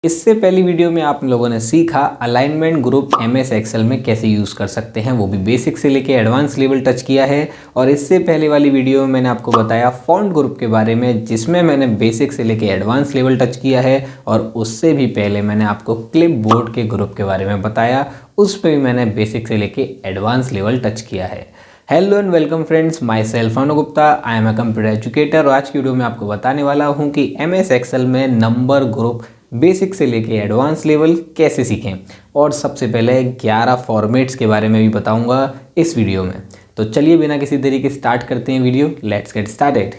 इससे पहली वीडियो में आप लोगों ने सीखा अलाइनमेंट ग्रुप एमएस एक्सेल में कैसे यूज़ कर सकते हैं, वो भी बेसिक से लेके एडवांस लेवल टच किया है। और इससे पहले वाली वीडियो में मैंने आपको बताया फॉन्ट ग्रुप के बारे में, जिसमें मैंने बेसिक से लेके एडवांस लेवल टच किया है। और उससे भी पहले मैंने आपको क्लिपबोर्ड के ग्रुप के बारे में बताया, उस पर भी मैंने बेसिक से लेके एडवांस लेवल टच किया है। Hello and welcome friends, my self Anu Gupta, I am a computer educator. और आज की वीडियो में आपको बताने वाला हूँ कि एमएस एक्सेल में नंबर ग्रुप बेसिक से लेके एडवांस लेवल कैसे सीखें। और सबसे पहले 11 फॉर्मेट्स के बारे में भी बताऊंगा इस वीडियो में। तो चलिए बिना किसी देरी के स्टार्ट करते हैं वीडियो। Let's get started.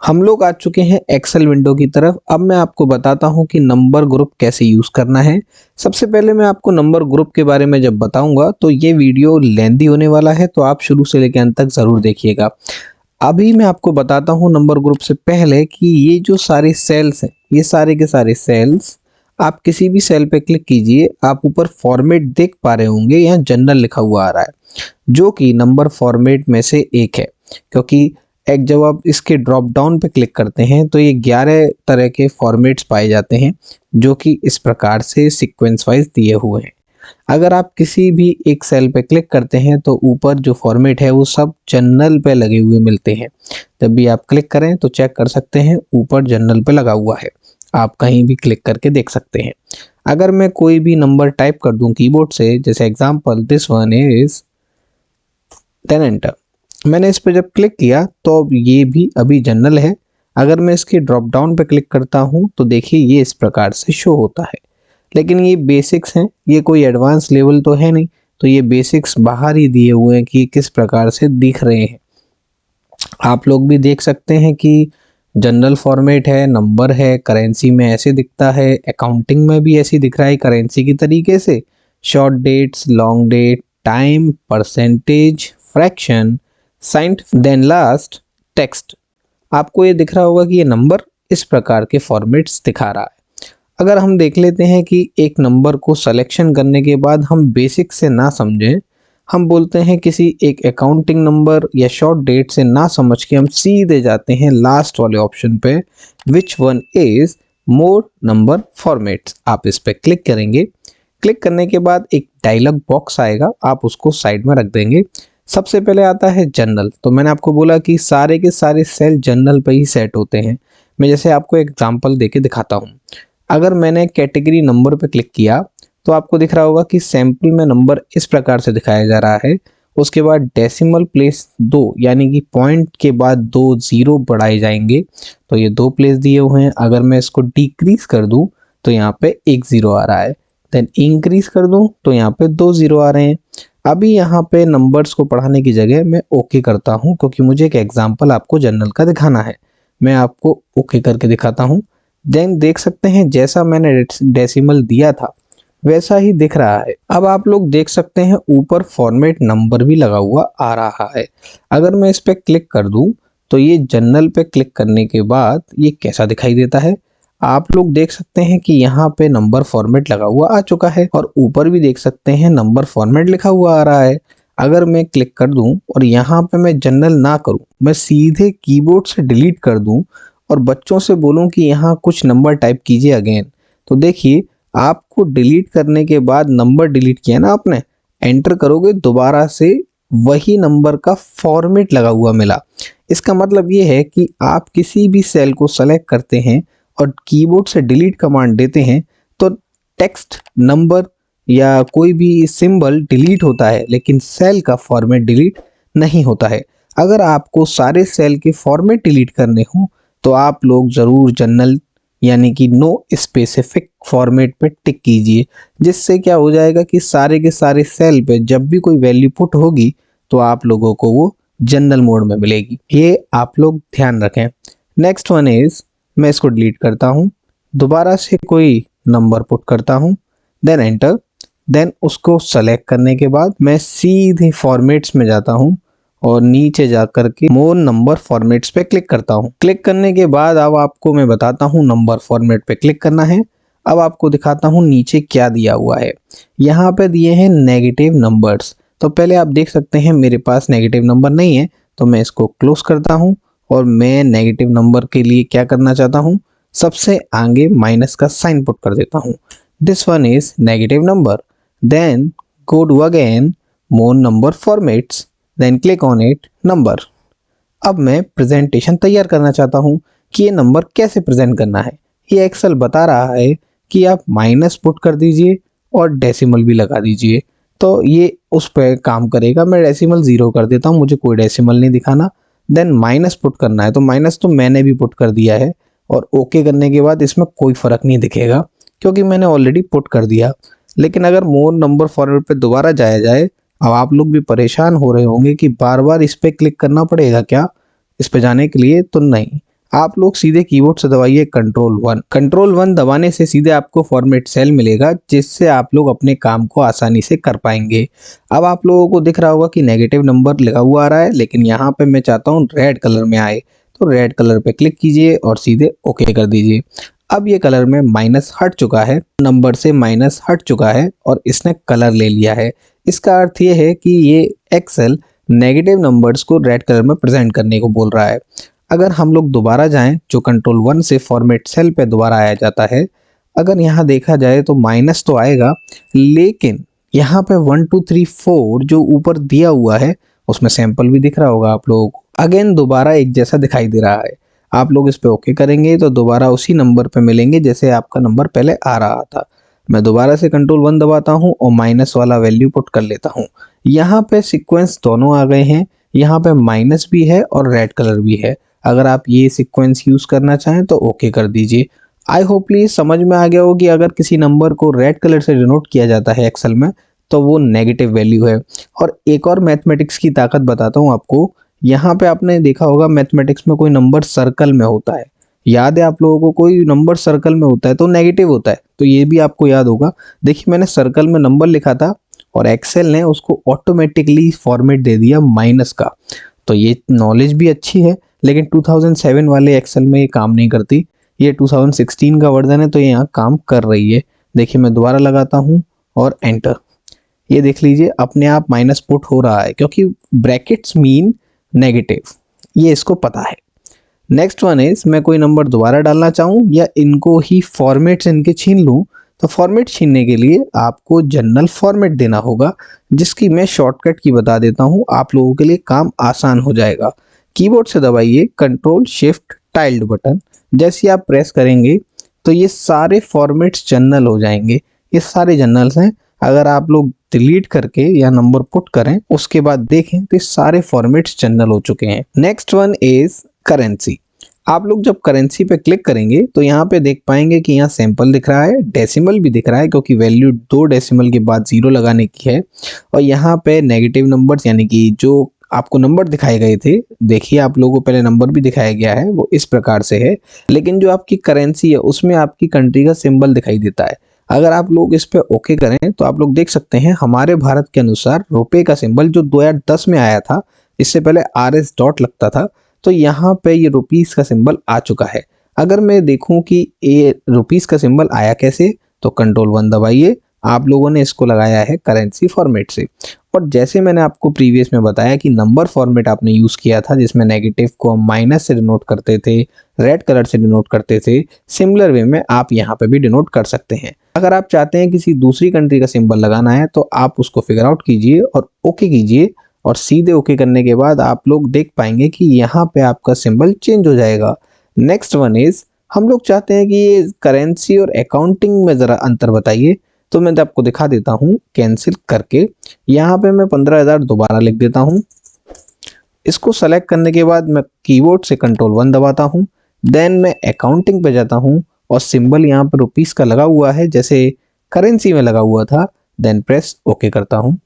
हम लोग आ चुके हैं एक्सेल विंडो की तरफ। अब मैं आपको बताता हूं कि नंबर ग्रुप कैसे यूज़ करना है। सबसे पहले मैं आपको नंबर ग्रुप के बारे में जब बताऊंगा तो ये वीडियो लेंदी होने वाला है, तो आप शुरू से लेकर अंत तक ज़रूर देखिएगा। अभी मैं आपको बताता हूं नंबर ग्रुप से पहले कि ये जो सारे सेल्स हैं, ये सारे के सारे सेल्स, आप किसी भी सेल पे क्लिक कीजिए, आप ऊपर फॉर्मेट देख पा रहे होंगे, यहाँ जनरल लिखा हुआ आ रहा है, जो कि नंबर फॉर्मेट में से एक है। क्योंकि एक जब आप इसके ड्रॉप डाउन पे क्लिक करते हैं तो ये 11 तरह के फॉर्मेट्स पाए जाते हैं, जो कि इस प्रकार से सीक्वेंस वाइज दिए हुए हैं। अगर आप किसी भी एक सेल पे क्लिक करते हैं तो ऊपर जो फॉर्मेट है वो सब जनरल पे लगे हुए मिलते हैं। जब भी आप क्लिक करें तो चेक कर सकते हैं ऊपर जनरल पे लगा हुआ है, आप कहीं भी क्लिक करके देख सकते हैं। अगर मैं कोई भी नंबर टाइप कर दूं कीबोर्ड से, जैसे example this one is, then enter. मैंने इस पर जब क्लिक किया तो अब ये भी अभी जनरल है। अगर मैं इसके ड्रॉप डाउन पे क्लिक करता हूँ तो देखिए ये इस प्रकार से शो होता है। लेकिन ये बेसिक्स हैं, ये कोई एडवांस लेवल तो है नहीं, तो ये बेसिक्स बाहर ही दिए हुए हैं कि किस प्रकार से दिख रहे हैं। आप लोग भी देख सकते हैं कि जनरल फॉर्मेट है, नंबर है, करेंसी में ऐसे दिखता है, अकाउंटिंग में भी ऐसे दिख रहा है करेंसी की तरीके से। Short dates, long date, time, percentage, fraction, scientific, then last text. आपको ये दिख रहा होगा कि ये नंबर इस प्रकार के फॉर्मेट्स दिखा रहा है। अगर हम देख लेते हैं कि एक नंबर को सिलेक्शन करने के बाद हम बेसिक से ना समझें, हम बोलते हैं किसी एक अकाउंटिंग नंबर या शॉर्ट डेट से ना समझ के हम सीधे जाते हैं लास्ट वाले ऑप्शन पे, which one is more number formats. आप इस पे क्लिक करेंगे। क्लिक करने के बाद एक डायलॉग बॉक्स आएगा, आप उसको साइड में रख देंगे। सबसे पहले आता है जनरल। तो मैंने आपको बोला कि सारे के सारे सेल जनरल पे ही सेट होते हैं। मैं जैसे आपको एग्जांपल देके दिखाता हूँ। अगर मैंने कैटेगरी नंबर पे क्लिक किया तो आपको दिख रहा होगा कि सैंपल में नंबर इस प्रकार से दिखाया जा रहा है। उसके बाद डेसिमल प्लेस 2, यानी कि पॉइंट के बाद 2 जीरो बढ़ाए जाएंगे, तो ये 2 प्लेस दिए हुए हैं। अगर मैं इसको डिक्रीज कर दूं तो यहाँ पे 1 जीरो आ रहा है, देन इंक्रीज कर दूं तो यहाँ पे 2 जीरो आ रहे हैं। अभी यहाँ पे नंबर्स को पढ़ाने की जगह मैं ओके करता हूँ, क्योंकि मुझे एक एग्जांपल आपको जनरल का दिखाना है। मैं आपको ओके करके दिखाता हूँ। देन देख सकते हैं जैसा मैंने डेसिमल दिया था वैसा ही दिख रहा है। अब आप लोग देख सकते हैं ऊपर फॉर्मेट नंबर भी लगा हुआ आ रहा है। अगर मैं इस पे क्लिक कर दूं तो ये जनरल पे क्लिक करने के बाद ये कैसा दिखाई देता है, आप लोग देख सकते हैं कि यहाँ पे नंबर फॉर्मेट लगा हुआ आ चुका है, और ऊपर भी देख सकते हैं नंबर फॉर्मेट लिखा हुआ आ रहा है। अगर मैं क्लिक कर दूं और यहाँ पे मैं जनरल ना करूं, मैं सीधे कीबोर्ड से डिलीट कर दूं और बच्चों से बोलूं कि यहाँ कुछ नंबर टाइप कीजिए अगेन, तो देखिए आपको डिलीट करने के बाद नंबर डिलीट किया ना आपने, एंटर करोगे दोबारा से वही नंबर का फॉर्मेट लगा हुआ मिला। इसका मतलब ये है कि आप किसी भी सेल को सेलेक्ट करते हैं और कीबोर्ड से डिलीट कमांड देते हैं तो टेक्स्ट, नंबर या कोई भी सिंबल डिलीट होता है, लेकिन सेल का फॉर्मेट डिलीट नहीं होता है। अगर आपको सारे सेल के फॉर्मेट डिलीट करने हो तो आप लोग ज़रूर जनरल यानी कि नो स्पेसिफिक फॉर्मेट पे टिक कीजिए, जिससे क्या हो जाएगा कि सारे के सारे सेल पे जब भी कोई वैल्यू पुट होगी तो आप लोगों को वो जनरल मोड में मिलेगी। ये आप लोग ध्यान रखें। नेक्स्ट वन इज, मैं इसको डिलीट करता हूँ, दोबारा से कोई नंबर पुट करता हूँ, देन एंटर। देन उसको सेलेक्ट करने के बाद मैं सीधे फॉर्मेट्स में जाता हूँ और नीचे जा करके मोर नंबर फॉर्मेट्स पे क्लिक करता हूँ। क्लिक करने के बाद अब आपको मैं बताता हूँ नंबर फॉर्मेट पे क्लिक करना है। अब आपको दिखाता हूँ नीचे क्या दिया हुआ है। यहाँ पे दिए हैं नेगेटिव नंबर्स। तो पहले आप देख सकते हैं मेरे पास नेगेटिव नंबर नहीं है, तो मैं इसको क्लोज करता हूँ और मैं नेगेटिव नंबर के लिए क्या करना चाहता हूँ, सबसे आगे माइनस का साइन पुट कर देता हूँ। This one is negative number. Then go to again more number formats, then click on it number. अब मैं प्रेजेंटेशन तैयार करना चाहता हूँ कि ये नंबर कैसे प्रेजेंट करना है। ये एक्सेल बता रहा है कि आप माइनस पुट कर दीजिए और डेसिमल भी लगा दीजिए, तो ये उस पर काम करेगा। मैं डेसिमल 0 कर देता हूँ, मुझे कोई डेसिमल नहीं दिखाना। देन माइनस पुट करना है, तो माइनस तो मैंने भी पुट कर दिया है और ओके करने के बाद इसमें कोई फ़र्क नहीं दिखेगा क्योंकि मैंने ऑलरेडी पुट कर दिया। लेकिन अगर मोर नंबर फॉर्मेट पे दोबारा जाया जाए, अब आप लोग भी परेशान हो रहे होंगे कि बार बार इस पर क्लिक करना पड़ेगा क्या इस पे जाने के लिए, तो नहीं, आप लोग सीधे कीबोर्ड से दबाइए कंट्रोल 1। कंट्रोल 1 दबाने से सीधे आपको फॉर्मेट सेल मिलेगा जिससे आप लोग अपने काम को आसानी से कर पाएंगे। अब आप लोगों को दिख रहा होगा कि नेगेटिव नंबर लिखा हुआ आ रहा है, लेकिन यहाँ पे मैं चाहता हूँ रेड कलर में आए, तो रेड कलर पे क्लिक कीजिए और सीधे ओके कर दीजिए। अब ये कलर में माइनस हट चुका है, नंबर से माइनस हट चुका है और इसने कलर ले लिया है। इसका अर्थ ये है कि ये एक्सेल नेगेटिव नंबर्स को रेड कलर में प्रेजेंट करने को बोल रहा है। अगर हम लोग दोबारा जाएं, जो कंट्रोल 1 से फॉर्मेट सेल पे दोबारा आया जाता है, अगर यहाँ देखा जाए तो माइनस तो आएगा, लेकिन यहाँ पे 1 2 3 4 जो ऊपर दिया हुआ है उसमें सैंपल भी दिख रहा होगा आप लोगों को। अगेन दोबारा एक जैसा दिखाई दे रहा है। आप लोग इस पे ओके करेंगे तो दोबारा उसी नंबर पे मिलेंगे जैसे आपका नंबर पहले आ रहा था। मैं दोबारा से कंट्रोल 1 दबाता हूँ और माइनस वाला वैल्यू पुट कर लेता हूँ। यहाँ पे सीक्वेंस दोनों आ गए हैं, यहाँ पे माइनस भी है और रेड कलर भी है। अगर आप ये सीक्वेंस यूज करना चाहें तो ओके कर दीजिए। आई होप ये समझ में आ गया हो कि अगर किसी नंबर को रेड कलर से डिनोट किया जाता है एक्सेल में तो वो नेगेटिव वैल्यू है। और एक और मैथमेटिक्स की ताकत बताता हूँ आपको। यहाँ पे आपने देखा होगा मैथमेटिक्स में कोई नंबर सर्कल में होता है, याद है आप लोगों को, कोई नंबर सर्कल में होता है तो नेगेटिव होता है, तो ये भी आपको याद होगा। देखिए मैंने सर्कल में नंबर लिखा था और एक्सेल ने उसको ऑटोमेटिकली फॉर्मेट दे दिया माइनस का। तो ये नॉलेज भी अच्छी है, लेकिन 2007 वाले एक्सेल में ये काम नहीं करती। ये 2016 का वर्जन है तो ये यहाँ काम कर रही है। देखिए मैं दोबारा लगाता हूँ और एंटर, ये देख लीजिए अपने आप माइनस पुट हो रहा है क्योंकि ब्रैकेट्स मीन नेगेटिव, ये इसको पता है। नेक्स्ट वन इज, मैं कोई नंबर दोबारा डालना चाहूँ या इनको ही फॉर्मेट से इनके छीन लूँ, तो फॉर्मेट छीनने के लिए आपको जनरल फॉर्मेट देना होगा, जिसकी मैं शॉर्टकट की बता देता हूँ, आप लोगों के लिए काम आसान हो जाएगा। कीबोर्ड से दबाइए कंट्रोल शिफ्ट टाइल्ड बटन, जैसे आप प्रेस करेंगे तो ये सारे फॉर्मेट्स जनरल हो जाएंगे। ये सारे जनरल्स हैं, अगर आप लोग डिलीट करके या नंबर पुट करें उसके बाद देखें तो ये सारे फॉर्मेट्स जनरल हो चुके हैं। Next one is currency. आप लोग जब करेंसी पे क्लिक करेंगे तो यहाँ पे देख पाएंगे कि यहाँ सैंपल दिख रहा है, डेसिमल भी दिख रहा है क्योंकि वैल्यू 2 डेसिमल के बाद 0 लगाने की है। और यहाँ पे नेगेटिव नंबर्स यानी कि जो आपको नंबर दिखाए गए थे, देखिए आप लोगों को पहले नंबर भी दिखाया गया है, वो इस प्रकार से है। लेकिन जो आपकी करेंसी है उसमें आपकी कंट्री का सिंबल दिखाई देता है। अगर आप लोग इस पे ओके करें तो आप लोग देख सकते हैं हमारे भारत के अनुसार रुपए का सिंबल जो 2010 में आया था, इससे पहले RS डॉट लगता था, तो यहाँ पे ये रुपीस का सिंबल आ चुका है। अगर मैं देखूं कि ये रुपीस का सिंबल आया कैसे, तो कंट्रोल 1 दबाइए, आप लोगों ने इसको लगाया है करेंसी फॉर्मेट से। और जैसे मैंने आपको प्रीवियस में बताया कि नंबर फॉर्मेट आपने यूज़ किया था जिसमें नेगेटिव को हम माइनस से डिनोट करते थे, रेड कलर से डिनोट करते थे, सिमिलर वे में आप यहाँ पे भी डिनोट कर सकते हैं। अगर आप चाहते हैं किसी दूसरी कंट्री का सिंबल लगाना है तो आप उसको फिगर आउट कीजिए और ओके कीजिए, और सीधे ओके करने के बाद आप लोग देख पाएंगे कि यहाँ पे आपका सिंबल चेंज हो जाएगा। नेक्स्ट वन इज, हम लोग चाहते हैं कि ये करेंसी और अकाउंटिंग में ज़रा अंतर बताइए, तो मैं आपको दिखा देता हूँ कैंसिल करके। यहाँ पे मैं 15,000 दोबारा लिख देता हूँ। इसको सेलेक्ट करने के बाद मैं कीबोर्ड से कंट्रोल 1 दबाता हूँ, देन मैं अकाउंटिंग पे जाता हूँ और सिंबल यहाँ पर रुपीस का लगा हुआ है जैसे करेंसी में लगा हुआ था, देन प्रेस ओके करता हूँ।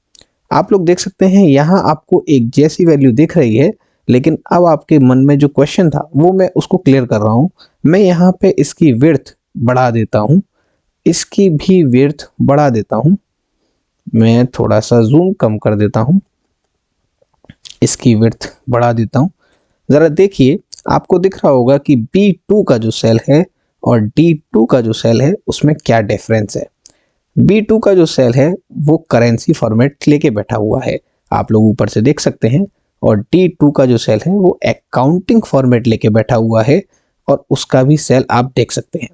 आप लोग देख सकते हैं यहाँ आपको एक जैसी वैल्यू दिख रही है, लेकिन अब आपके मन में जो क्वेश्चन था वो मैं उसको क्लियर कर रहा हूँ। मैं यहाँ पे इसकी विड्थ बढ़ा देता हूँ, इसकी भी विड्थ बढ़ा देता हूँ, मैं थोड़ा सा जूम कम कर देता हूँ, इसकी विड्थ बढ़ा देता हूँ। ज़रा देखिए आपको दिख रहा होगा कि B2 का जो सेल है और D2 का जो सेल है उसमें क्या डिफरेंस है। B2 का जो सेल है वो करेंसी फॉर्मेट लेके बैठा हुआ है, आप लोग ऊपर से देख सकते हैं। और D2 का जो सेल है वो अकाउंटिंग फॉर्मेट लेके बैठा हुआ है और उसका भी सेल आप देख सकते हैं।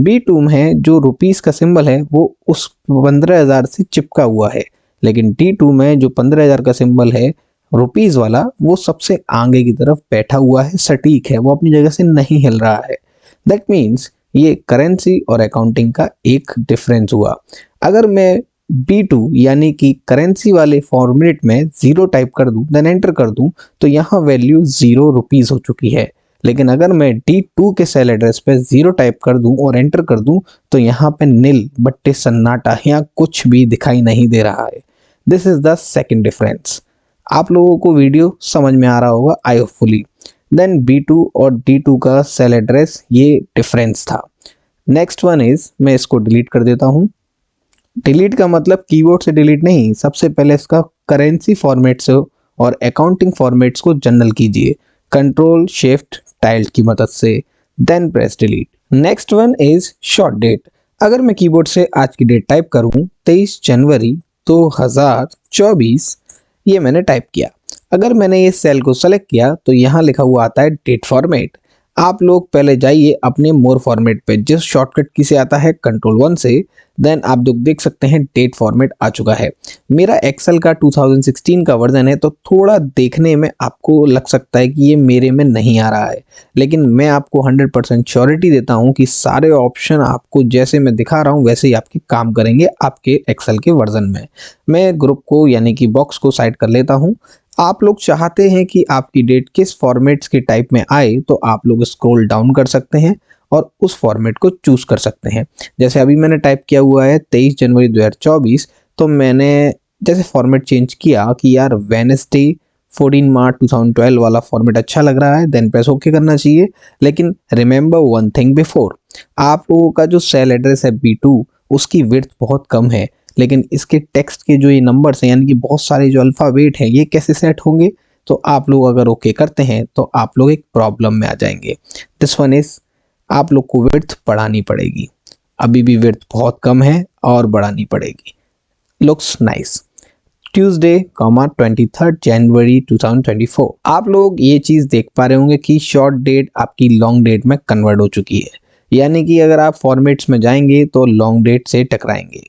B2 में जो रुपीस का सिंबल है वो उस 15,000 से चिपका हुआ है, लेकिन D2 में जो 15,000 का सिंबल है रुपीस वाला वो सबसे आगे की तरफ बैठा हुआ है, सटीक है, वो अपनी जगह से नहीं हिल रहा है। दैट मीन्स ये करेंसी और अकाउंटिंग का एक डिफरेंस हुआ। अगर मैं B2 यानी कि करेंसी वाले फॉर्मेट में 0 टाइप कर दूं देन एंटर कर दूं तो यहाँ वैल्यू 0 रुपीस हो चुकी है। लेकिन अगर मैं D2 के सेल एड्रेस पे 0 टाइप कर दूं और एंटर कर दूं तो यहाँ पे नील बट्टे सन्नाटा, यहाँ कुछ भी दिखाई नहीं दे रहा है। This is the second difference. आप लोगों को वीडियो समझ में आ रहा होगा आई होपफुली। देन B2 और D2 का सेल एड्रेस ये डिफरेंस था। नेक्स्ट वन इज, मैं इसको डिलीट कर देता हूँ। डिलीट का मतलब कीबोर्ड से डिलीट नहीं, सबसे पहले इसका करेंसी फॉर्मेट से और अकाउंटिंग फॉर्मेट्स को जनरल कीजिए कंट्रोल शिफ्ट टाइल्ड की मदद से, then press delete. Next one is short date. अगर मैं कीबोर्ड से आज की डेट टाइप करूं 23 जनवरी 2024, ये मैंने टाइप किया। अगर मैंने ये सेल को सेलेक्ट किया तो यहाँ लिखा हुआ आता है डेट फॉर्मेट। आप लोग पहले जाइए अपने मोर फॉर्मेट पे, जिस शॉर्टकट की से आता है कंट्रोल 1 से, देन आप लोग देख सकते हैं डेट फॉर्मेट आ चुका है। मेरा एक्सेल का 2016 का वर्जन है तो थोड़ा देखने में आपको लग सकता है कि ये मेरे में नहीं आ रहा है, लेकिन मैं आपको 100% श्योरिटी देता हूँ कि सारे ऑप्शन आपको जैसे मैं दिखा रहा हूँ वैसे ही आपके काम करेंगे आपके एक्सेल के वर्जन में। मैं ग्रुप को यानी कि बॉक्स को साइड कर लेता हूँ। आप लोग चाहते हैं कि आपकी डेट किस फॉर्मेट्स के टाइप में आए तो आप लोग स्क्रॉल डाउन कर सकते हैं और उस फॉर्मेट को चूज कर सकते हैं। जैसे अभी मैंने टाइप किया हुआ है 23 जनवरी 2024, तो मैंने जैसे फॉर्मेट चेंज किया कि यार वेडनेसडे 14 मार्च 2012 वाला फॉर्मेट अच्छा लग रहा है, देन प्रेस ओके करना चाहिए। लेकिन रिमेंबर वन थिंग बिफोर, आप लोगों का जो सेल एड्रेस है B2 उसकी विड्थ बहुत कम है, लेकिन इसके टेक्स्ट के जो ये नंबर्स हैं यानी कि बहुत सारे जो अल्फ़ाबेट हैं ये कैसे सेट होंगे, तो आप लोग अगर ओके करते हैं तो आप लोग एक प्रॉब्लम में आ जाएंगे। दिस वन इज, आप लोग को विड्थ बढ़ानी पड़ेगी, अभी भी विड्थ बहुत कम है और बढ़ानी पड़ेगी। Looks nice. ट्यूसडे 23 जनवरी 2024, आप लोग ये चीज़ देख पा रहे होंगे कि शॉर्ट डेट आपकी लॉन्ग डेट में कन्वर्ट हो चुकी है, यानी कि अगर आप फॉर्मेट्स में जाएंगे तो लॉन्ग डेट से टकराएंगे।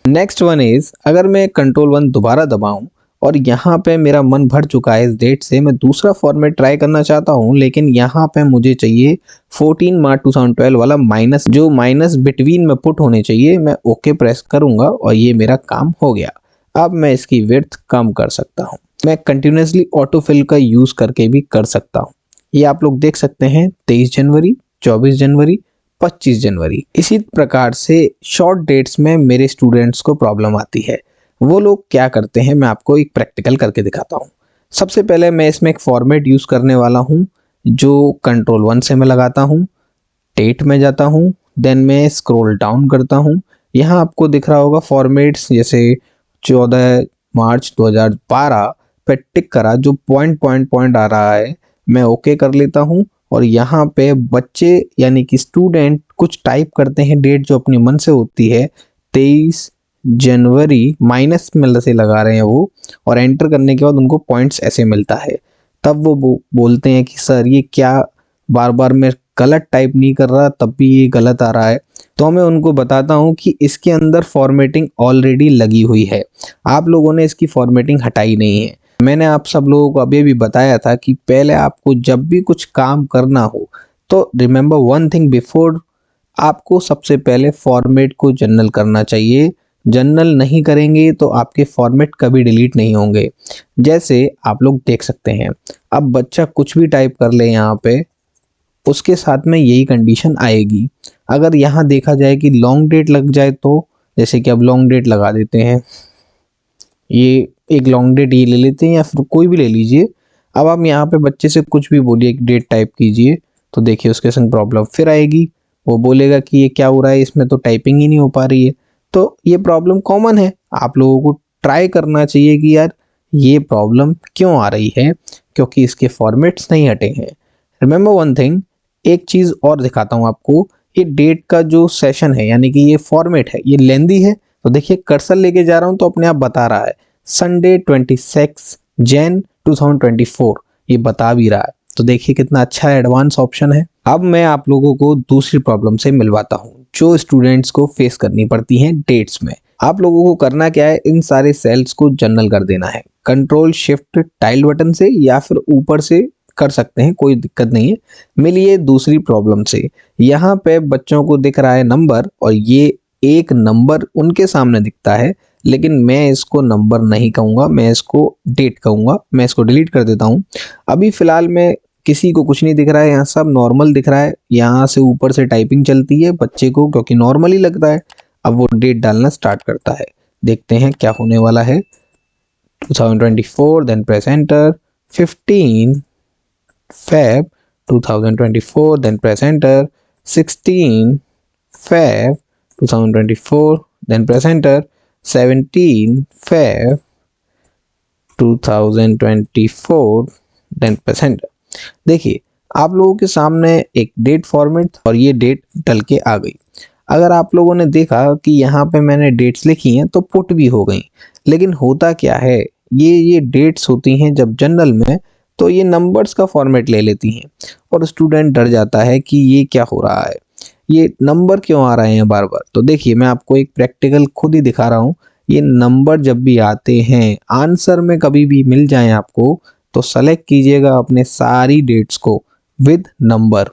नेक्स्ट वन इज, अगर मैं कंट्रोल 1 दोबारा दबाऊं और यहाँ पे मेरा मन भर चुका है इस डेट से, मैं दूसरा फॉर्मेट ट्राई करना चाहता हूँ, लेकिन यहाँ पे मुझे चाहिए 14 मार्च 2012 वाला माइनस, जो माइनस बिटवीन में पुट होने चाहिए। मैं ओके प्रेस करूंगा और ये मेरा काम हो गया। अब मैं इसकी विड्थ कम कर सकता हूँ, मैं कंटिन्यूसली ऑटोफिल का यूज करके भी कर सकता हूँ। ये आप लोग देख सकते हैं 23 जनवरी, 24 जनवरी, 25 जनवरी। इसी प्रकार से शॉर्ट डेट्स में मेरे स्टूडेंट्स को प्रॉब्लम आती है। वो लोग क्या करते हैं मैं आपको एक प्रैक्टिकल करके दिखाता हूँ। सबसे पहले मैं इसमें एक फॉर्मेट यूज़ करने वाला हूँ जो कंट्रोल 1 से मैं लगाता हूँ, डेट में जाता हूँ, देन मैं स्क्रॉल डाउन करता हूँ। यहाँ आपको दिख रहा होगा फॉर्मेट्स, जैसे 14 मार्च 2012 पे टिक करा, जो पॉइंट आ रहा है मैं ओके कर लेता हूँ। और यहाँ पे बच्चे यानी कि स्टूडेंट कुछ टाइप करते हैं डेट जो अपने मन से होती है, 23 जनवरी माइनस में से लगा रहे हैं वो, और एंटर करने के बाद उनको पॉइंट्स ऐसे मिलता है। तब वो बोलते हैं कि सर ये क्या, बार बार मैं गलत टाइप नहीं कर रहा तब भी ये गलत आ रहा है। तो मैं उनको बताता हूँ कि इसके अंदर फॉर्मेटिंग ऑलरेडी लगी हुई है, आप लोगों ने इसकी फॉर्मेटिंग हटाई नहीं है। मैंने आप सब लोगों को अभी भी बताया था कि पहले आपको जब भी कुछ काम करना हो तो रिमेंबर वन थिंग बिफोर, आपको सबसे पहले फॉर्मेट को जनरल करना चाहिए। जनरल नहीं करेंगे तो आपके फॉर्मेट कभी डिलीट नहीं होंगे। जैसे आप लोग देख सकते हैं, अब बच्चा कुछ भी टाइप कर ले यहाँ पे, उसके साथ में यही कंडीशन आएगी। अगर यहाँ देखा जाए कि लॉन्ग डेट लग जाए तो, जैसे कि अब लॉन्ग डेट लगा देते हैं, ये एक लॉन्ग डेट ये ले लेते हैं या फिर कोई भी ले लीजिए। अब आप यहाँ पे बच्चे से कुछ भी बोलिए, एक डेट टाइप कीजिए, तो देखिए उसके संग प्रॉब्लम फिर आएगी। वो बोलेगा कि ये क्या हो रहा है, इसमें तो टाइपिंग ही नहीं हो पा रही है। तो ये प्रॉब्लम कॉमन है, आप लोगों को ट्राई करना चाहिए कि यार ये प्रॉब्लम क्यों आ रही है, क्योंकि इसके फॉर्मेट्स नहीं हटे हैं। रिमेंबर वन थिंग, एक चीज़ और दिखाता हूँ आपको, ये डेट का जो सेशन है यानी कि ये फॉर्मेट है ये लेंदी है, तो देखिए कर्सर लेके जा रहा हूँ तो अपने आप बता रहा है संडे 26 जैन 2024, ये बता भी रहा है। तो देखिए कितना अच्छा एडवांस ऑप्शन है। अब मैं आप लोगों को दूसरी प्रॉब्लम से मिलवाता हूँ जो स्टूडेंट्स को फेस करनी पड़ती है डेट्स में। आप लोगों को करना क्या है, इन सारे सेल्स को जनरल कर देना है कंट्रोल शिफ्ट टाइल बटन से, या फिर ऊपर से कर सकते हैं, कोई दिक्कत नहीं है। मिलिए दूसरी प्रॉब्लम से। यहाँ पे बच्चों को दिख रहा है नंबर, और ये एक नंबर उनके सामने दिखता है, लेकिन मैं इसको नंबर नहीं कहूँगा, मैं इसको डेट कहूँगा। मैं इसको डिलीट कर देता हूँ। अभी फिलहाल मैं किसी को कुछ नहीं दिख रहा है, यहाँ सब नॉर्मल दिख रहा है। यहाँ से ऊपर से टाइपिंग चलती है बच्चे को, क्योंकि नॉर्मल ही लगता है। अब वो डेट डालना स्टार्ट करता है, देखते हैं क्या होने वाला है। 2024, then press enter. 15 Feb 2024, then press enter. 16 Feb 2024, then press enter. 17 Feb 2024, then press enter। देखिए आप लोगों के सामने एक डेट फॉर्मेट और ये डेट डल के आ गई। अगर आप लोगों ने देखा कि यहाँ पे मैंने डेट्स लिखी हैं तो पुट भी हो गई, लेकिन होता क्या है, ये डेट्स होती हैं जब जनरल में, तो ये नंबर्स का फॉर्मेट ले लेती हैं और स्टूडेंट डर जाता है कि ये क्या हो रहा है, ये नंबर क्यों आ रहे हैं बार बार। तो देखिए मैं आपको एक प्रैक्टिकल खुद ही दिखा रहा हूँ। ये नंबर जब भी आते हैं आंसर में कभी भी मिल जाएं आपको, तो सेलेक्ट कीजिएगा अपने सारी डेट्स को विद नंबर,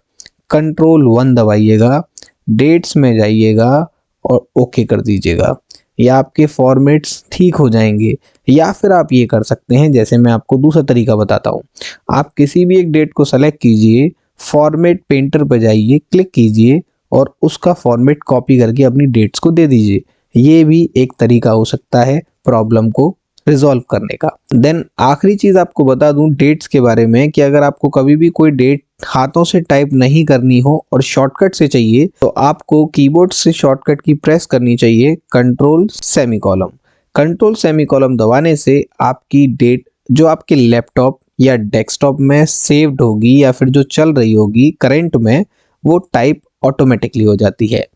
कंट्रोल 1 दबाइएगा, डेट्स में जाइएगा और ओके कर दीजिएगा। ये आपके फॉर्मेट्स ठीक हो जाएंगे। या फिर आप ये कर सकते हैं, जैसे मैं आपको दूसरा तरीका बताता हूँ। आप किसी भी एक डेट को सेलेक्ट कीजिए, फॉर्मेट पेंटर पर जाइए, क्लिक कीजिए और उसका फॉर्मेट कॉपी करके अपनी डेट्स को दे दीजिए। ये भी एक तरीका हो सकता है प्रॉब्लम को रिजॉल्व करने का। देन आखिरी चीज आपको बता दूं डेट्स के बारे में, कि अगर आपको कभी भी कोई डेट हाथों से टाइप नहीं करनी हो और शॉर्टकट से चाहिए, तो आपको कीबोर्ड से शॉर्टकट की प्रेस करनी चाहिए कंट्रोल सेमीकॉलम। कंट्रोल सेमीकॉलम दबाने से आपकी डेट जो आपके लैपटॉप या डेस्कटॉप में सेव्ड होगी या फिर जो चल रही होगी करंट में, वो टाइप ऑटोमेटिकली हो जाती है।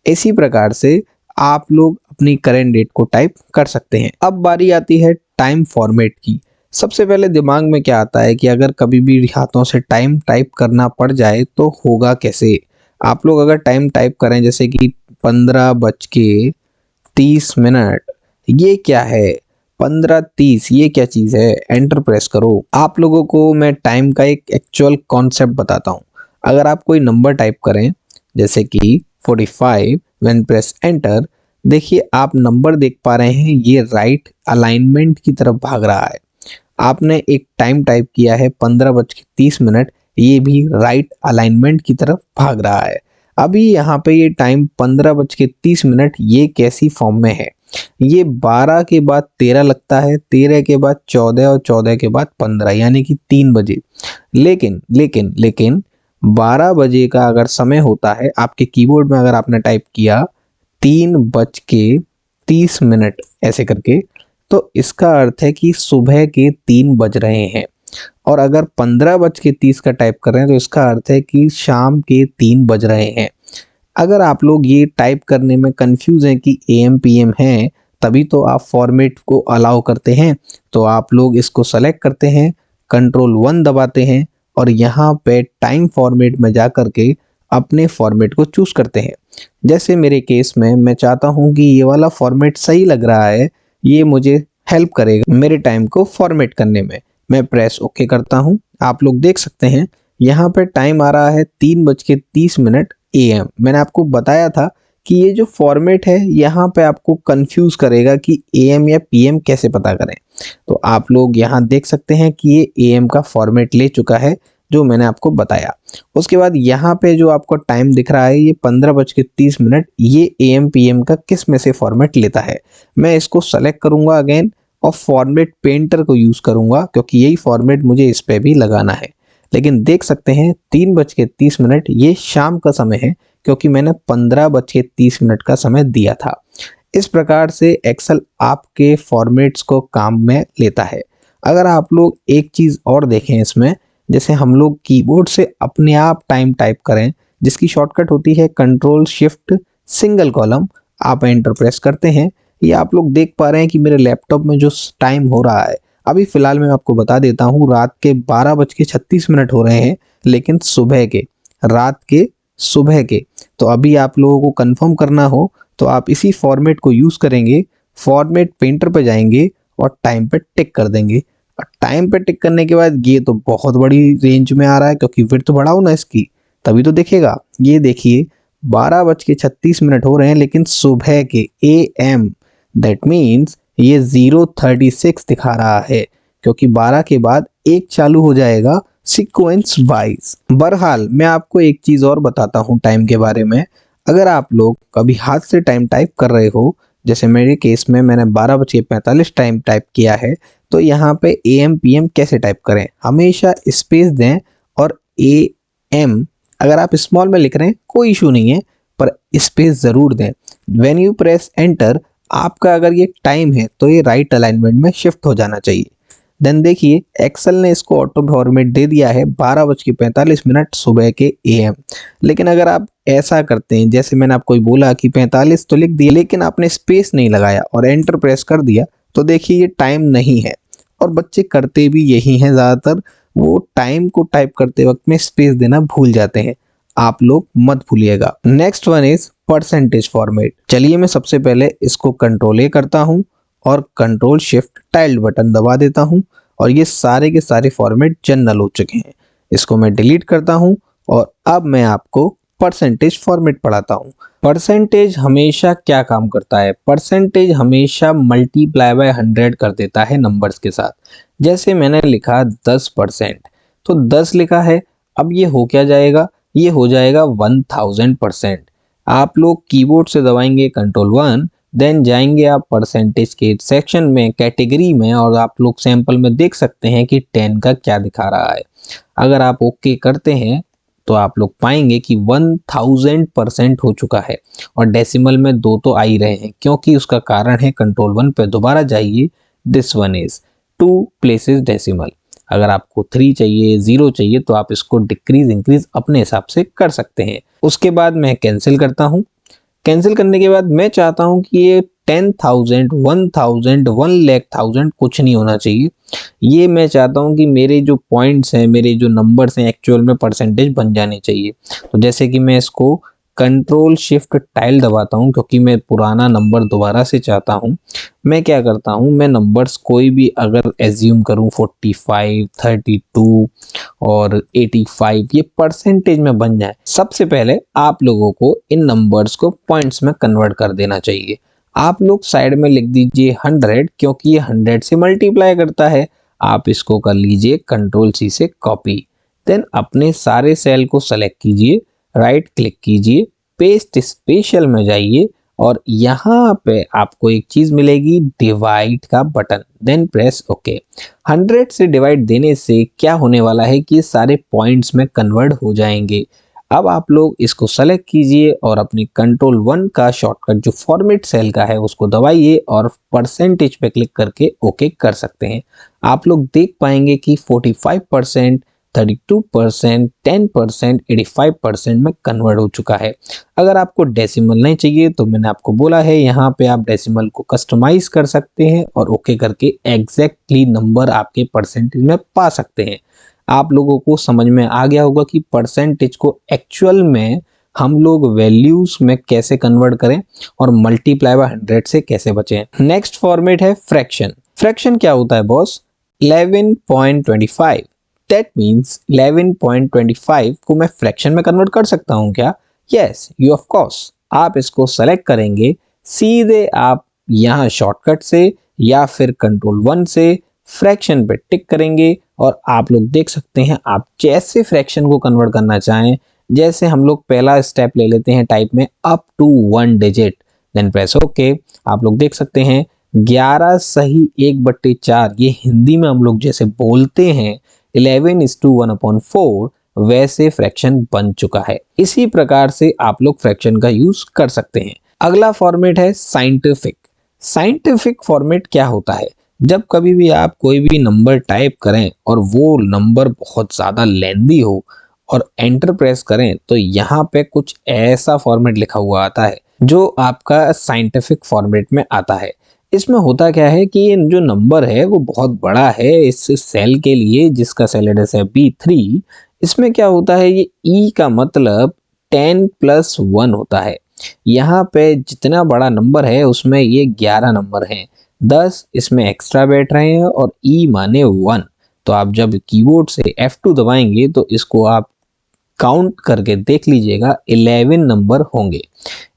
इसी प्रकार से आप लोग अपनी करंट डेट को टाइप कर सकते हैं। अब बारी आती है टाइम फॉर्मेट की। सबसे पहले दिमाग में क्या आता है कि अगर कभी भी हाथों से टाइम टाइप करना पड़ जाए तो होगा कैसे। आप लोग अगर टाइम टाइप करें, जैसे कि 15:30, ये क्या है 15:30, ये क्या चीज़ है, एंटर प्रेस करो। आप लोगों को मैं टाइम का एक एक्चुअल कॉन्सेप्ट बताता हूँ। अगर आप कोई नंबर टाइप करें जैसे कि 45, व्हेन प्रेस एंटर, देखिए आप नंबर देख पा रहे हैं, ये राइट अलाइनमेंट की तरफ भाग रहा है। आपने एक टाइम टाइप किया है 15:30, ये भी राइट अलाइनमेंट की तरफ भाग रहा है। अभी यहाँ पे ये टाइम 15:30, ये कैसी फॉर्म में है, ये 12 के बाद 13 लगता है, 13 के बाद 14 और 14 के बाद 15, यानी कि 3 बजे। लेकिन लेकिन लेकिन 12 बजे का अगर समय होता है आपके कीबोर्ड में, अगर आपने टाइप किया 3:30 ऐसे करके, तो इसका अर्थ है कि सुबह के 3 बज रहे हैं। और अगर 15:30 का टाइप कर रहे हैं तो इसका अर्थ है कि शाम के 3 बज रहे हैं। अगर आप लोग ये टाइप करने में कंफ्यूज हैं कि AM PM है, तभी तो आप फॉर्मेट को अलाउ करते हैं। तो आप लोग इसको सेलेक्ट करते हैं, कंट्रोल 1 दबाते हैं और यहाँ पे टाइम फॉर्मेट में जा करके अपने फॉर्मेट को चूज करते हैं। जैसे मेरे केस में मैं चाहता हूँ कि ये वाला फॉर्मेट सही लग रहा है, ये मुझे हेल्प करेगा मेरे टाइम को फॉर्मेट करने में। मैं प्रेस ओके करता हूँ। आप लोग देख सकते हैं यहाँ पे टाइम आ रहा है 3:30 AM। मैंने आपको बताया था कि ये जो फॉर्मेट है यहाँ पे आपको कंफ्यूज करेगा कि AM या PM कैसे पता करें। तो आप लोग यहाँ देख सकते हैं कि ये AM का फॉर्मेट ले चुका है जो मैंने आपको बताया। उसके बाद यहाँ पे जो आपको टाइम दिख रहा है ये 15:30, ये AM PM का किस में से फॉर्मेट लेता है। मैं इसको सेलेक्ट करूंगा अगेन और फॉर्मेट पेंटर को यूज करूंगा, क्योंकि यही फॉर्मेट मुझे इस पे भी लगाना है। लेकिन देख सकते हैं 3:30 ये शाम का समय है, क्योंकि मैंने 15:30 का समय दिया था। इस प्रकार से एक्सेल आपके फॉर्मेट्स को काम में लेता है। अगर आप लोग एक चीज और देखें इसमें, जैसे हम लोग कीबोर्ड से अपने आप टाइम टाइप करें, जिसकी शॉर्टकट होती है कंट्रोल शिफ्ट सिंगल कॉलम, आप एंटर प्रेस करते हैं। ये आप लोग देख पा रहे हैं कि मेरे लैपटॉप में जो टाइम हो रहा है, अभी फिलहाल मैं आपको बता देता हूँ, रात के 12:36 हो रहे हैं, लेकिन रात के सुबह के। तो अभी आप लोगों को कंफर्म करना हो तो आप इसी फॉर्मेट को यूज़ करेंगे। फॉर्मेट पेंटर पे जाएंगे और टाइम पे टिक कर देंगे। और टाइम पे टिक करने के बाद ये तो बहुत बड़ी रेंज में आ रहा है, क्योंकि विड्थ बढ़ाओ ना इसकी, तभी तो दिखेगा। ये देखिए 12:36 हो रहे हैं, लेकिन सुबह के AM, दैट मीन्स ये 0:36 दिखा रहा है, क्योंकि 12 के बाद एक चालू हो जाएगा सीक्वेंस वाइज। बहरहाल मैं आपको एक चीज और बताता हूँ टाइम के बारे में। अगर आप लोग कभी हाथ से टाइम टाइप कर रहे हो, जैसे मेरे केस में मैंने 12:45 टाइम टाइप किया है, तो यहाँ पे AM PM कैसे टाइप करें, हमेशा स्पेस दें। और AM अगर आप स्मॉल में लिख रहे हैं कोई इशू नहीं है, पर स्पेस जरूर दें। व्हेन यू प्रेस एंटर, आपका अगर ये टाइम है तो ये राइट अलाइनमेंट में शिफ्ट हो जाना चाहिए। देन देखिए एक्सेल ने इसको ऑटो फॉर्मेट दे दिया है 12:45 सुबह के AM। लेकिन अगर आप ऐसा करते हैं, जैसे मैंने आपको बोला कि 45 तो लिख दिया, लेकिन आपने स्पेस नहीं लगाया और एंटर प्रेस कर दिया, तो देखिए ये टाइम नहीं है। और बच्चे करते भी यही हैं ज़्यादातर, वो टाइम को टाइप करते वक्त में स्पेस देना भूल जाते हैं। आप लोग मत भूलिएगा। Next one is percentage format. चलिए मैं सबसे पहले इसको कंट्रोल A करता हूँ और कंट्रोल शिफ्ट टाइल्ड बटन दबा देता हूँ, और ये सारे के सारे फॉर्मेट जनरल हो चुके हैं। इसको मैं डिलीट करता हूँ और अब मैं आपको परसेंटेज फॉर्मेट पढ़ाता हूँ। परसेंटेज हमेशा क्या काम करता है, परसेंटेज हमेशा मल्टीप्लाई बाय 100 कर देता है नंबर्स के साथ। जैसे मैंने लिखा 10%, तो 10 लिखा है, अब ये हो क्या जाएगा, ये हो जाएगा 1000%। आप लोग कीबोर्ड से दबाएंगे कंट्रोल 1, देन जाएंगे आप परसेंटेज के सेक्शन में, कैटेगरी में, और आप लोग सैंपल में देख सकते हैं कि 10 का क्या दिखा रहा है। अगर आप ओके करते हैं तो आप लोग पाएंगे कि 1000% हो चुका है, और डेसिमल में 2 तो आ ही रहे हैं, क्योंकि उसका कारण है कंट्रोल 1 पे दोबारा जाइए, this one is 2 places decimal. अगर आपको 3 चाहिए, 0 चाहिए, तो आप इसको डिक्रीज इंक्रीज अपने हिसाब से कर सकते हैं। उसके बाद मैं कैंसिल करता हूँ। कैंसिल करने के बाद मैं चाहता हूं कि ये 10,000, 1,000, 1,00,000 कुछ नहीं होना चाहिए। ये मैं चाहता हूं कि मेरे जो पॉइंट्स हैं, मेरे जो नंबर्स हैं, एक्चुअल में परसेंटेज बन जाने चाहिए। तो जैसे कि मैं इसको कंट्रोल शिफ्ट टाइल दबाता हूं, क्योंकि मैं पुराना नंबर दोबारा से चाहता हूं। मैं क्या करता हूं, मैं नंबर्स कोई भी अगर एज्यूम करूं 45, 32 और 85, ये परसेंटेज में बन जाए, सबसे पहले आप लोगों को इन नंबर्स को पॉइंट्स में कन्वर्ट कर देना चाहिए। आप लोग साइड में लिख दीजिए 100, क्योंकि ये 100 से मल्टीप्लाई करता है। आप इसको कर लीजिए कंट्रोल C से कॉपी। देन अपने सारे सेल को सेलेक्ट कीजिए, राइट क्लिक कीजिए, पेस्ट स्पेशल में जाइए, और यहाँ पे आपको एक चीज मिलेगी, डिवाइड का बटन, देन प्रेस ओके। 100 से डिवाइड देने से क्या होने वाला है कि ये सारे पॉइंट्स में कन्वर्ट हो जाएंगे। अब आप लोग इसको सेलेक्ट कीजिए और अपनी कंट्रोल 1 का शॉर्टकट जो फॉर्मेट सेल का है उसको दबाइए, और परसेंटेज पे क्लिक करके ओके कर सकते हैं। आप लोग देख पाएंगे कि 45%, 32%, 10%, 85% में कन्वर्ट हो चुका है। अगर आपको डेसिमल नहीं चाहिए तो मैंने आपको बोला है यहाँ पे आप डेसिमल को कस्टमाइज कर सकते हैं और ओके करके एग्जैक्टली नंबर आपके परसेंटेज में पा सकते हैं। आप लोगों को समझ में आ गया होगा कि परसेंटेज को एक्चुअल में हम लोग वैल्यूज में कैसे कन्वर्ट करें और मल्टीप्लाई बाय 100 से कैसे बचें। नेक्स्ट फॉर्मेट है फ्रैक्शन। फ्रैक्शन क्या होता है बॉस? 11.25, दैट मीन्स 11.25 को मैं फ्रैक्शन में कन्वर्ट कर सकता हूं क्या? Yes, you of course. आप इसको सेलेक्ट करेंगे, सीधे आप यहाँ शॉर्टकट से या फिर कंट्रोल 1 से फ्रैक्शन पे टिक करेंगे, और आप लोग देख सकते हैं आप जैसे फ्रैक्शन को कन्वर्ट करना चाहें, जैसे हम लोग पहला स्टेप ले लेते हैं टाइप में up to 1 digit, then press okay. आप लोग देख सकते हैं 11 सही 1/4, ये हिंदी में हम लोग जैसे बोलते हैं 11:1/4, वैसे फ्रैक्शन बन चुका है। इसी प्रकार से आप लोग फ्रैक्शन का यूज कर सकते हैं। अगला फॉर्मेट है साइंटिफिक। साइंटिफिक फॉर्मेट क्या होता है? जब कभी भी आप कोई भी नंबर टाइप करें और वो नंबर बहुत ज़्यादा लेंदी हो और एंटर प्रेस करें, तो यहाँ पे कुछ ऐसा फॉर्मेट लिखा हुआ आता है। जो आपका साइंटिफिक फॉर्मेट में आता है। इसमें होता क्या है कि ये जो नंबर है वो बहुत बड़ा है इस सेल के लिए, जिसका सेल एड्रेस है B3। इसमें क्या होता है, ये E का मतलब 10+1 होता है। यहाँ पे जितना बड़ा नंबर है उसमें ये 11 नंबर हैं, 10 इसमें एक्स्ट्रा बैठ रहे हैं और E माने 1। तो आप जब कीबोर्ड से F2 दबाएंगे तो इसको आप काउंट करके देख लीजिएगा, 11 नंबर होंगे।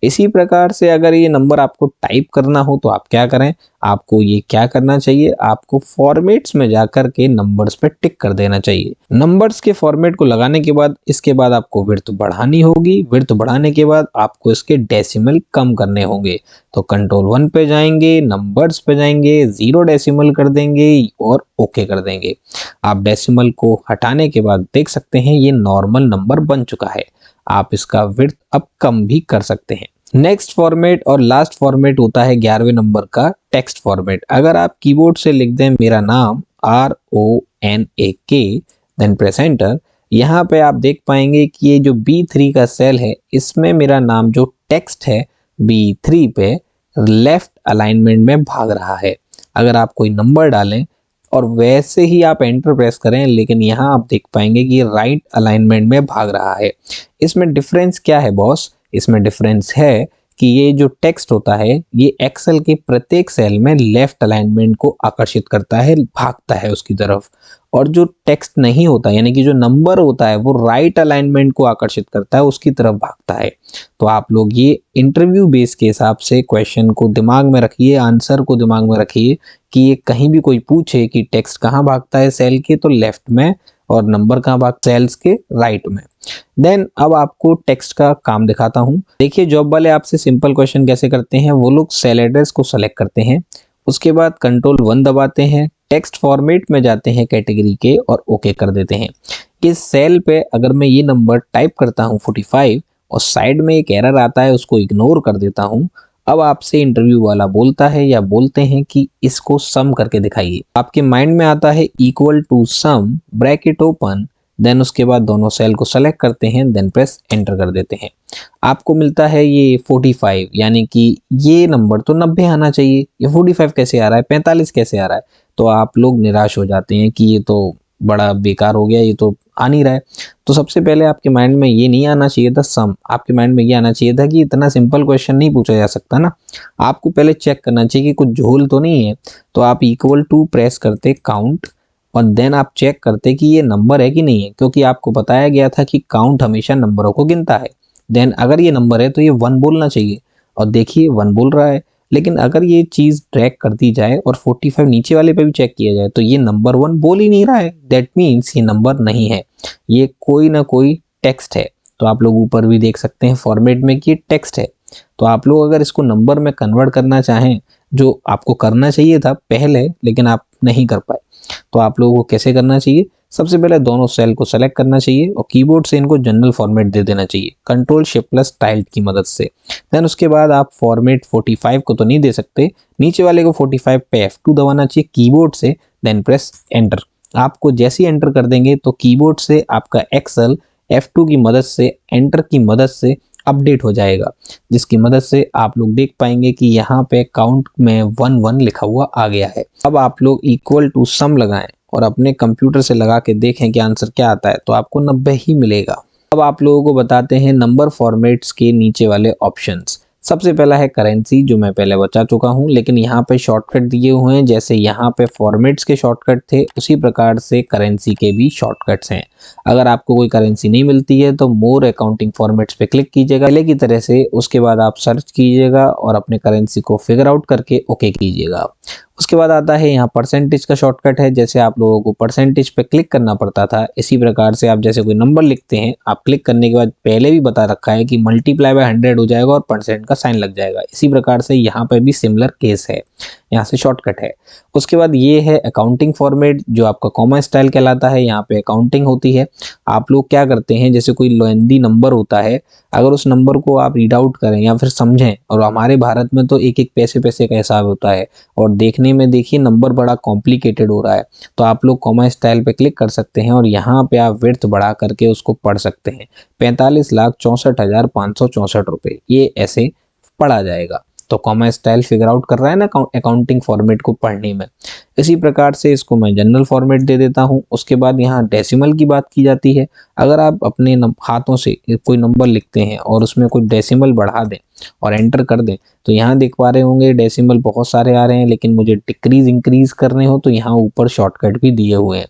इसी प्रकार से अगर ये नंबर आपको टाइप करना हो तो आप क्या करें, आपको ये क्या करना चाहिए, आपको फॉर्मेट्स में जाकर के नंबर्स पे टिक कर देना चाहिए। नंबर्स के फॉर्मेट को लगाने के बाद इसके बाद आपको विड्थ बढ़ानी होगी। विड्थ बढ़ाने के बाद आपको इसके डेसिमल कम करने होंगे। तो कंट्रोल 1 पे जाएंगे, नंबर्स पे जाएंगे, 0 डेसिमल कर देंगे और ओके कर देंगे। आप डेसिमल को हटाने के बाद देख सकते हैं ये नॉर्मल नंबर बन चुका है। आप इसका विड्थ अब कम भी कर सकते हैं। नेक्स्ट फॉर्मेट और लास्ट फॉर्मेट होता है 11वें नंबर का टेक्स्ट फॉर्मेट। अगर आप कीबोर्ड से लिख दें मेरा नाम RONAK देन प्रेस एंटर, यहाँ पे आप देख पाएंगे कि ये जो B3 का सेल है इसमें मेरा नाम जो टेक्स्ट है B3 पे लेफ्ट अलाइनमेंट में भाग रहा है। अगर आप कोई नंबर डालें और वैसे ही आप एंटर प्रेस करें, लेकिन यहाँ आप देख पाएंगे कि राइट अलाइनमेंट में भाग रहा है। इसमें डिफरेंस क्या है बॉस? इसमें डिफरेंस है कि ये जो टेक्स्ट होता है ये एक्सेल के प्रत्येक सेल में लेफ्ट अलाइनमेंट को आकर्षित करता है, भागता है उसकी तरफ। और जो टेक्स्ट नहीं होता यानी कि जो नंबर होता है वो राइट अलाइनमेंट को आकर्षित करता है, उसकी तरफ भागता है। तो आप लोग ये इंटरव्यू बेस के हिसाब से क्वेश्चन को दिमाग में रखिए, आंसर को दिमाग में रखिए कि ये कहीं भी कोई पूछे कि टेक्स्ट कहाँ भागता है सेल के, तो लेफ्ट में, और नंबर कहाँ भागता है सेल्स के राइट में। देन अब आपको टेक्स्ट का काम दिखाता हूँ। देखिए जॉब वाले आपसे सिंपल क्वेश्चन कैसे करते हैं, वो लोग सेल एड्रेस को सेलेक्ट करते हैं, उसके बाद कंट्रोल 1 दबाते हैं, टेक्स्ट फॉर्मेट में जाते हैं कैटेगरी के और ओके कर देते हैं। इस सेल पे अगर मैं ये नंबर टाइप करता हूँ 45 और साइड में एक एरर आता है उसको इग्नोर कर देता हूँ। अब आपसे इंटरव्यू वाला बोलता है या बोलते हैं कि इसको सम करके दिखाइए। आपके माइंड में आता है equal to sum bracket open, then उसके बाद दोनों सेल को सेलेक्ट करते हैं, देन प्रेस एंटर कर देते हैं। आपको मिलता है ये 45, यानी कि ये नंबर तो 90 आना चाहिए, ये 45 कैसे आ रहा है, 45 कैसे आ रहा है। तो आप लोग निराश हो जाते हैं कि ये तो बड़ा बेकार हो गया, ये तो आ नहीं रहा है। तो सबसे पहले आपके माइंड में ये नहीं आना चाहिए था सम, आपके माइंड में ये आना चाहिए था कि इतना सिंपल क्वेश्चन नहीं पूछा जा सकता ना। आपको पहले चेक करना चाहिए कि कुछ झोल तो नहीं है। तो आप इक्वल टू प्रेस करते काउंट और देन आप चेक करते कि ये नंबर है कि नहीं है, क्योंकि आपको बताया गया था कि काउंट हमेशा नंबरों को गिनता है। देन अगर ये नंबर है तो ये 1 बोलना चाहिए, और देखिए 1 बोल रहा है। लेकिन अगर ये चीज़ ट्रैक कर दी जाए और 45 नीचे वाले पे भी चेक किया जाए तो ये नंबर 1 बोल ही नहीं रहा है, दैट मीन्स ये नंबर नहीं है, ये कोई ना कोई टेक्स्ट है। तो आप लोग ऊपर भी देख सकते हैं फॉर्मेट में कि ये टेक्स्ट है। तो आप लोग अगर इसको नंबर में कन्वर्ट करना चाहें, जो आपको करना चाहिए था पहले लेकिन आप नहीं कर पाए, तो आप लोगों को कैसे करना चाहिए, सबसे पहले दोनों सेल को सेलेक्ट करना चाहिए और कीबोर्ड से इनको जनरल फॉर्मेट दे देना चाहिए कंट्रोल शिफ्ट प्लस टाइल्ड की मदद से। देन उसके बाद आप फॉर्मेट 45 को तो नहीं दे सकते, नीचे वाले को 45 पे F2 दबाना चाहिए कीबोर्ड से, देन प्रेस एंटर। आपको जैसे ही एंटर कर देंगे तो कीबोर्ड से आपका एक्सेल F2 की मदद से, एंटर की मदद से अपडेट हो जाएगा, जिसकी मदद से आप लोग देख पाएंगे कि यहाँ पे काउंट में 1 लिखा हुआ आ गया है। अब आप लोग इक्वल टू सम लगाएं और अपने कंप्यूटर से लगा के देखें कि आंसर क्या आता है, तो आपको 90 ही मिलेगा। अब आप लोगों को बताते हैं नंबर फॉर्मेट्स के नीचे वाले ऑप्शंस। सबसे पहला है करेंसी, जो मैं पहले बता चुका हूं, लेकिन यहाँ पे शॉर्टकट दिए हुए हैं। जैसे यहाँ पे फॉर्मेट्स के शॉर्टकट थे उसी प्रकार से करेंसी के भी शॉर्टकट्स हैं। अगर आपको कोई करेंसी नहीं मिलती है तो मोर अकाउंटिंग फॉर्मेट्स पे क्लिक कीजिएगा पहले की तरह से, उसके बाद आप सर्च कीजिएगा और अपने करेंसी को फिगर आउट करके ओके कीजिएगा। उसके बाद आता है यहाँ परसेंटेज का शॉर्टकट है। जैसे आप लोगों को परसेंटेज पे क्लिक करना पड़ता था, इसी प्रकार से आप जैसे कोई नंबर लिखते हैं, आप क्लिक करने के बाद पहले भी बता रखा है कि मल्टीप्लाई बाय 100 हो जाएगा और परसेंट का साइन लग जाएगा। इसी प्रकार से यहाँ पे भी सिमिलर केस है, यहाँ से शॉर्टकट है। उसके बाद ये है अकाउंटिंग फॉर्मेट, जो आपका कॉमा स्टाइल कहलाता है। यहाँ पे अकाउंटिंग होती है। आप लोग क्या करते हैं, जैसे कोई लेंदी नंबर होता है, अगर उस नंबर को आप रीड आउट करें या फिर समझें, और हमारे भारत में तो एक एक पैसे पैसे का हिसाब होता है और देखने में देखिए नंबर बड़ा कॉम्प्लिकेटेड हो रहा है, तो आप लोग कॉमा स्टाइल पे क्लिक कर सकते हैं और यहाँ पे आप विड्थ बढ़ा करके उसको पढ़ सकते हैं। 45,64,564 रुपये, ये ऐसे पढ़ा जाएगा। तो कॉमा स्टाइल फिगर आउट कर रहा है ना अकाउंटिंग फॉर्मेट को पढ़ने में। इसी प्रकार से इसको मैं जनरल फॉर्मेट दे देता हूँ। उसके बाद यहाँ डेसिमल की बात की जाती है। अगर आप अपने हाथों से कोई नंबर लिखते हैं और उसमें कोई डेसिमल बढ़ा दें और एंटर कर दें, तो यहाँ देख पा रहे होंगे डेसिमल बहुत सारे आ रहे हैं, लेकिन मुझे डिक्रीज इंक्रीज करने हो तो यहाँ ऊपर शॉर्टकट भी दिए हुए हैं।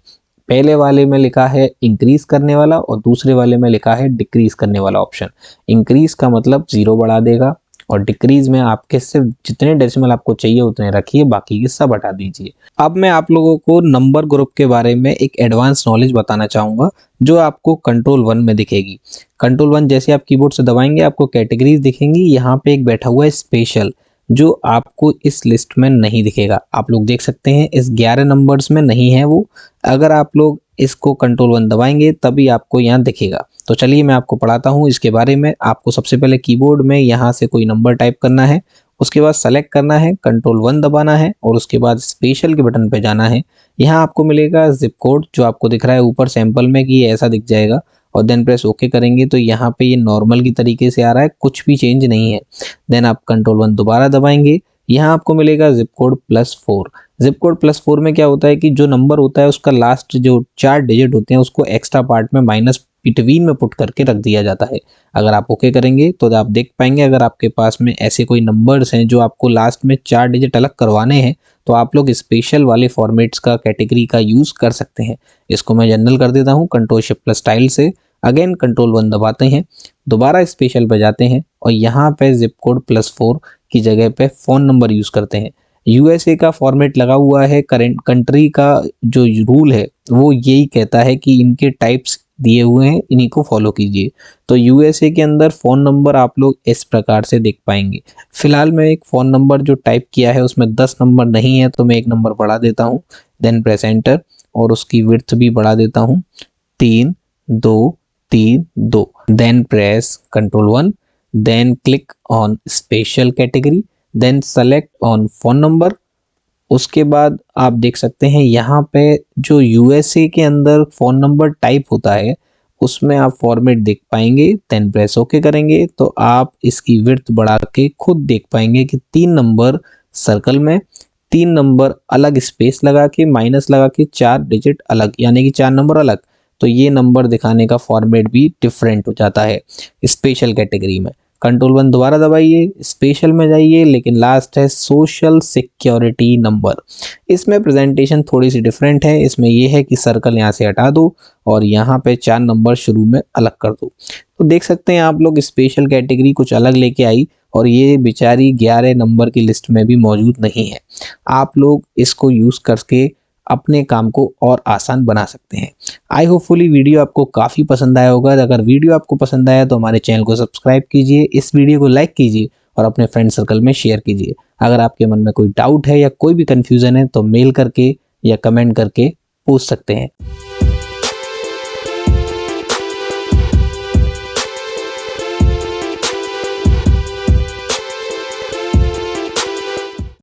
पहले वाले में लिखा है इंक्रीज करने वाला और दूसरे वाले में लिखा है डिक्रीज करने वाला ऑप्शन। इंक्रीज का मतलब 0 बढ़ा देगा और डिक्रीज में आपके सिर्फ जितने डेसिमल आपको चाहिए उतने रखिए, बाकी के सब हटा दीजिए। अब मैं आप लोगों को नंबर ग्रुप के बारे में एक एडवांस नॉलेज बताना चाहूँगा जो आपको कंट्रोल 1 में दिखेगी। कंट्रोल 1 जैसे आप कीबोर्ड से दबाएंगे आपको कैटेगरीज दिखेंगी। यहाँ पे एक बैठा हुआ है स्पेशल, जो आपको इस लिस्ट में नहीं दिखेगा। आप लोग देख सकते हैं इस 11 नंबर्स में नहीं है वो। अगर आप लोग इसको कंट्रोल 1 दबाएंगे तभी आपको यहाँ दिखेगा। तो चलिए मैं आपको पढ़ाता हूँ इसके बारे में। आपको सबसे पहले कीबोर्ड में यहाँ से कोई नंबर टाइप करना है, उसके बाद सेलेक्ट करना है, कंट्रोल 1 दबाना है और उसके बाद स्पेशल के बटन पे जाना है। यहाँ आपको मिलेगा जिप कोड जो आपको दिख रहा है ऊपर सैंपल में कि ये ऐसा दिख जाएगा, और देन प्रेस ओके करेंगे तो यहाँ पे ये नॉर्मल की तरीके से आ रहा है, कुछ भी चेंज नहीं है। देन आप कंट्रोल 1 दोबारा दबाएंगे, यहाँ आपको मिलेगा जिप कोड +4। जिप कोड +4 में क्या होता है कि जो नंबर होता है उसका लास्ट जो 4 डिजिट होते हैं उसको एक्स्ट्रा पार्ट में माइनस बिटवीन में पुट करके रख दिया जाता है। अगर आप ओके करेंगे तो आप देख पाएंगे अगर आपके पास में ऐसे कोई नंबर्स हैं जो आपको लास्ट में 4 डिजिट अलग करवाने हैं तो आप लोग स्पेशल वाले फॉर्मेट्स का कैटेगरी का यूज़ कर सकते हैं। इसको मैं जनरल कर देता हूँ कंट्रोल शिफ्ट स्टाइल से। अगेन कंट्रोल 1 दबाते हैं, दोबारा स्पेशल पे जाते हैं और यहाँ पे जिप कोड +4 की जगह पे फ़ोन नंबर यूज़ करते हैं। यूएसए का फॉर्मेट लगा हुआ है, करेंट कंट्री का जो रूल है वो यही कहता है कि इनके टाइप्स दिए हुए हैं, इन्हीं को फॉलो कीजिए। तो यूएसए के अंदर फ़ोन नंबर आप लोग इस प्रकार से देख पाएंगे। फिलहाल मैं एक फ़ोन नंबर जो टाइप किया है उसमें 10 नंबर नहीं है तो मैं एक नंबर बढ़ा देता हूँ, देन प्रेस एंटर और उसकी विड्थ भी बढ़ा देता हूँ 3232, then press control 1, then click on special category, then select on phone number. उसके बाद आप देख सकते हैं यहाँ पे जो यूएसए के अंदर फ़ोन नंबर टाइप होता है उसमें आप फॉर्मेट देख पाएंगे। देन प्रेस ओके करेंगे तो आप इसकी विड्थ बढ़ा के खुद देख पाएंगे कि 3 नंबर सर्कल में, 3 नंबर अलग स्पेस लगा के माइनस लगा के 4 डिजिट अलग, यानी कि 4 नंबर अलग। तो ये नंबर दिखाने का फॉर्मेट भी डिफरेंट हो जाता है स्पेशल कैटेगरी में। कंट्रोल 1 दोबारा दबाइए, स्पेशल में जाइए, लेकिन लास्ट है सोशल सिक्योरिटी नंबर। इसमें प्रेजेंटेशन थोड़ी सी डिफरेंट है। इसमें यह है कि सर्कल यहाँ से हटा दो और यहाँ पे 4 नंबर शुरू में अलग कर दो। तो देख सकते हैं आप लोग स्पेशल कैटेगरी कुछ अलग लेके आई और ये बेचारी 11 नंबर की लिस्ट में भी मौजूद नहीं है। आप लोग इसको यूज़ करके अपने काम को और आसान बना सकते हैं। आई होपफुली वीडियो आपको काफ़ी पसंद आया होगा। अगर वीडियो आपको पसंद आया तो हमारे चैनल को सब्सक्राइब कीजिए, इस वीडियो को लाइक कीजिए और अपने फ्रेंड सर्कल में शेयर कीजिए। अगर आपके मन में कोई डाउट है या कोई भी कन्फ्यूज़न है तो मेल करके या कमेंट करके पूछ सकते हैं।